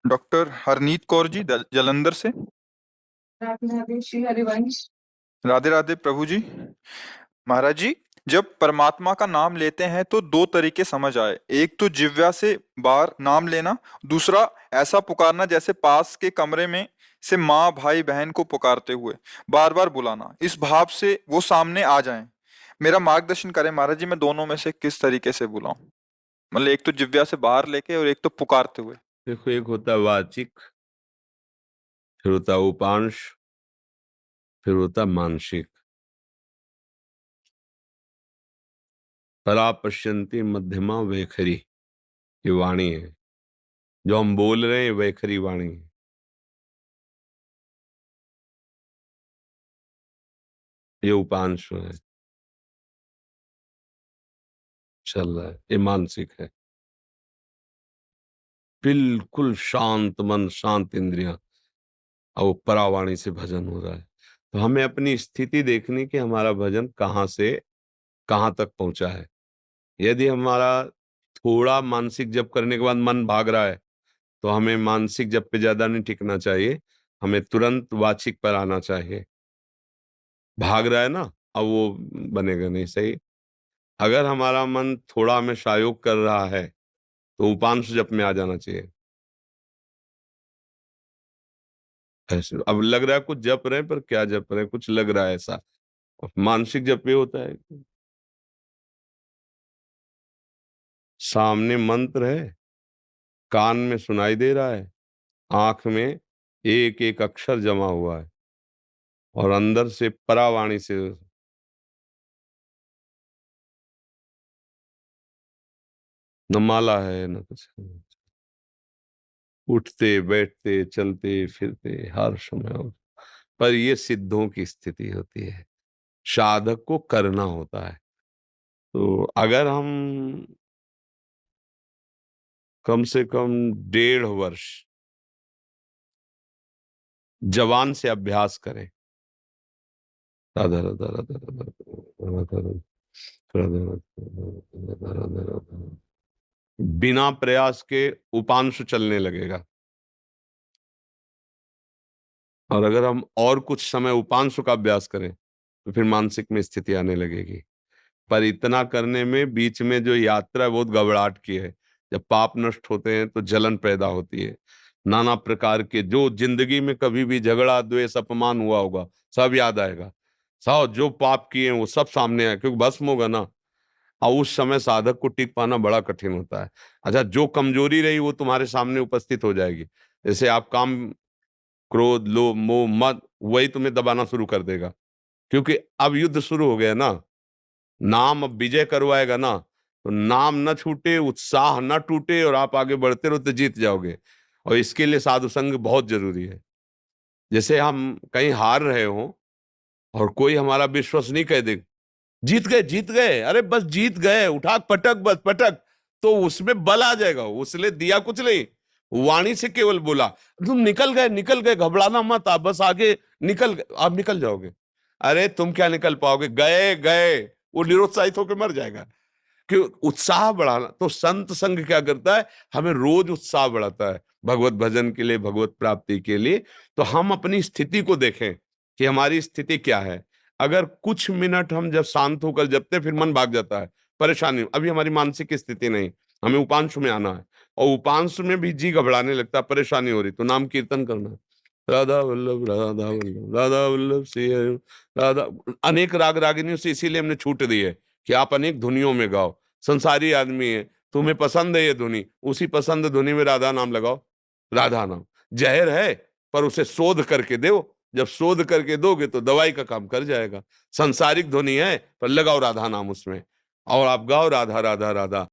Doctor Harneet Kaur ji Jalandhar से। राधे राधे श्री हरिवंश। राधे राधे प्रभु जी। महाराज जी, जब परमात्मा का नाम लेते हैं तो दो तरीके समझ आए। एक तो जिह्वा से बाहर नाम लेना, दूसरा ऐसा पुकारना जैसे पास के कमरे में से माँ भाई बहन को पुकारते हुए बार बार बुलाना, इस भाव से वो सामने आ जाएं। मेरा मार्गदर्शन करें महाराज जी, मैं दोनों में से किस तरीके से बुलाऊं? मतलब एक तो जिह्वा से बाहर लेके और एक तो पुकारते हुए। देखो, एक होता है वाचिक, फिर होता है उपांश, फिर होता है मानसिक। परा पश्यन्ति मध्यमा वैखरी, ये वाणी है। जो हम बोल रहे हैं वैखरी वाणी है। ये उपांश है, चल रहा है। ये मानसिक है, बिल्कुल शांत मन, शांत इंद्रियां, और वो परावाणी से भजन हो रहा है। तो हमें अपनी स्थिति देखनी कि हमारा भजन कहाँ से कहाँ तक पहुंचा है। यदि हमारा थोड़ा मानसिक जप करने के बाद मन भाग रहा है, तो हमें मानसिक जप पे ज्यादा नहीं टिकना चाहिए, हमें तुरंत वाचिक पर आना चाहिए। भाग रहा है ना, अब वो बनेगा नहीं सही। अगर हमारा मन थोड़ा हमें शायोग कर रहा है, तो उपांश जप में आ जाना चाहिए। ऐसे अब लग रहा है कुछ जप रहे हैं, पर क्या जप रहे हैं, कुछ लग रहा है ऐसा। मानसिक जप ये होता है, सामने मंत्र है, कान में सुनाई दे रहा है, आंख में एक एक अक्षर जमा हुआ है, और अंदर से परावाणी से न माला है न कुछ, उठते बैठते चलते फिरते हर समय। पर ये सिद्धों की स्थिति होती है, साधक को करना होता है। तो अगर हम कम से कम 1.5 वर्ष जवान से अभ्यास करें, राधा राधा राधा राधा राधा राधा राधा राधा राधा, बिना प्रयास के उपांश चलने लगेगा। और अगर हम और कुछ समय उपांश का अभ्यास करें, तो फिर मानसिक में स्थिति आने लगेगी। पर इतना करने में बीच में जो यात्रा है बहुत घबराहट की है। जब पाप नष्ट होते हैं तो जलन पैदा होती है, नाना प्रकार के जो जिंदगी में कभी भी झगड़ा द्वेष अपमान हुआ होगा सब याद आएगा। सब जो पाप किए हैं वो सब सामने आए, क्योंकि भस्म होगा ना। और उस समय साधक को टिक पाना बड़ा कठिन होता है। अच्छा, जो कमजोरी रही वो तुम्हारे सामने उपस्थित हो जाएगी। जैसे आप काम, क्रोध, लोभ, मोह, मद, वही तुम्हें दबाना शुरू कर देगा, क्योंकि अब युद्ध शुरू हो गया ना। नाम अब विजय करवाएगा ना, तो नाम न छूटे, उत्साह न टूटे, और आप आगे बढ़ते रहो तो जीत जाओगे। और इसके लिए साधु संग बहुत जरूरी है। जैसे हम कहीं हार रहे हो और कोई हमारा विश्वास नहीं कह दे, जीत गए जीत गए, अरे बस जीत गए, उठा पटक बस पटक, तो उसमें बल आ जाएगा। उसने दिया कुछ नहीं, वाणी से केवल बोला तुम निकल गए, घबराना मत, आप बस आगे निकल गए, आप निकल जाओगे। अरे तुम क्या निकल पाओगे, गए गए, वो निरुत्साहित होकर मर जाएगा। कि उत्साह बढ़ाना, तो संत संग क्या करता है, हमें रोज उत्साह बढ़ाता है भगवत भजन के लिए, भगवत प्राप्ति के लिए। तो हम अपनी स्थिति को देखें कि हमारी स्थिति क्या है। अगर कुछ मिनट हम जब शांत होकर जपते, फिर मन भाग जाता है, परेशानी, अभी हमारी मानसिक स्थिति नहीं, हमें उपांश में आना है, और उपांश में भी जी घबराने लगता है, परेशानी हो रही, तो नाम कीर्तन करना है, राधा वल्लभ राधा वल्लभ राधा वल्लभ श्री हरि राधा। अनेक राग रागिनियों से इसीलिए हमने छूट दी है कि आप अनेक धुनियों में गाओ। संसारी आदमी है, तुम्हें पसंद है ये धुनी, उसी पसंद धुनी में राधा नाम लगाओ। राधा नाम जहर है, पर उसे शोध करके दो। जब शोध करके दोगे तो दवाई का काम कर जाएगा। संसारिक ध्वनि है, पर लगाओ राधा नाम उसमें, और आप गाओ राधा राधा राधा।